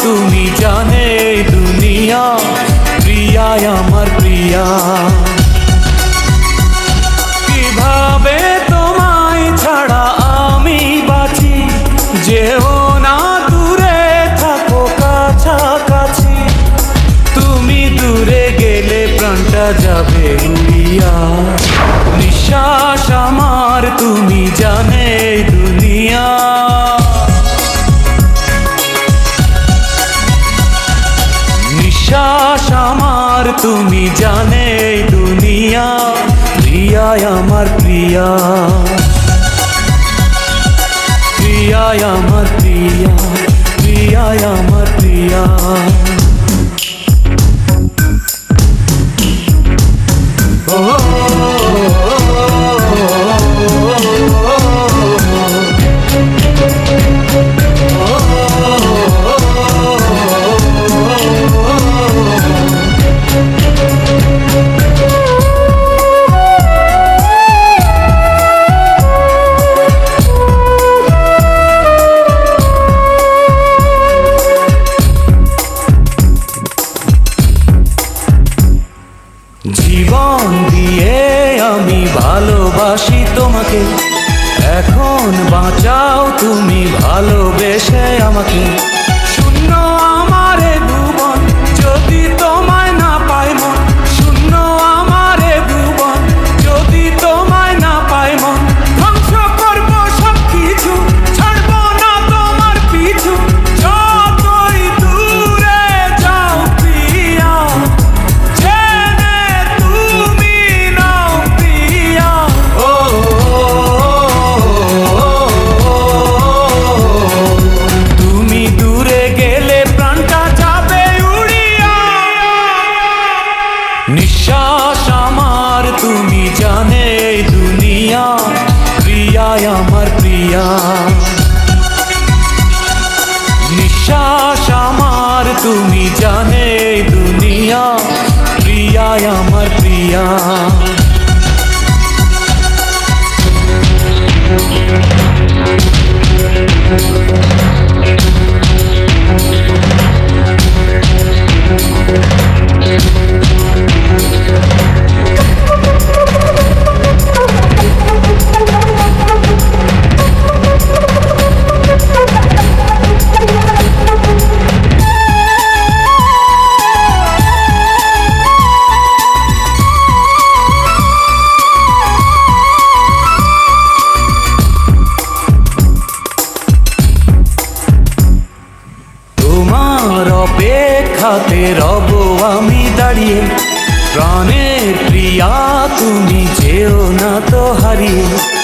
তুমি জানে দুনিয়া, প্রিয়া আমার প্রিয়া। কিভাবে তোমায় ছাড়া আমি বাঁচি, যেও না দূরে থাকো কাছাকাছি। তুমি দূরে গেলে প্রাণটা যাবে উড়িয়া, নিঃশ্বাস আমার তুমি জানে দুনিয়া। নিঃশ্বাস আমার তুমি জানে দুনিয়া, প্রিয়া আমার প্রিয়া। প্রিয়া আমার প্রিয়া, প্রিয়া আমার প্রিয়া। জীবন দিয়ে আমি ভালোবাসি তোমাকে, এখন বাঁচাও তুমি ভালোবেসে আমাকে। শূন্য আমারে ভুবন, যদি তোমায় না পাই মন। শূন্য আমারে ভুবন, যদি তোমায় না পাই মন। ধ্বংস করবো সব কিছু, ছাড়বো না তোমার পিছু। যতই দূরে যাও প্রিয়া, নিঃশ্বাস আমার তুমি জানে দুনিয়া, প্রিয়া আমার প্রিয়া। নিঃশ্বাস আমার তুমি জানে দুনিয়া, প্রিয়া আমার প্রিয়া। অপেক্ষাতে রব আমি দাঁড়িয়ে, প্রাণের প্রিয়া তুমি যেও না তো হারিয়ে।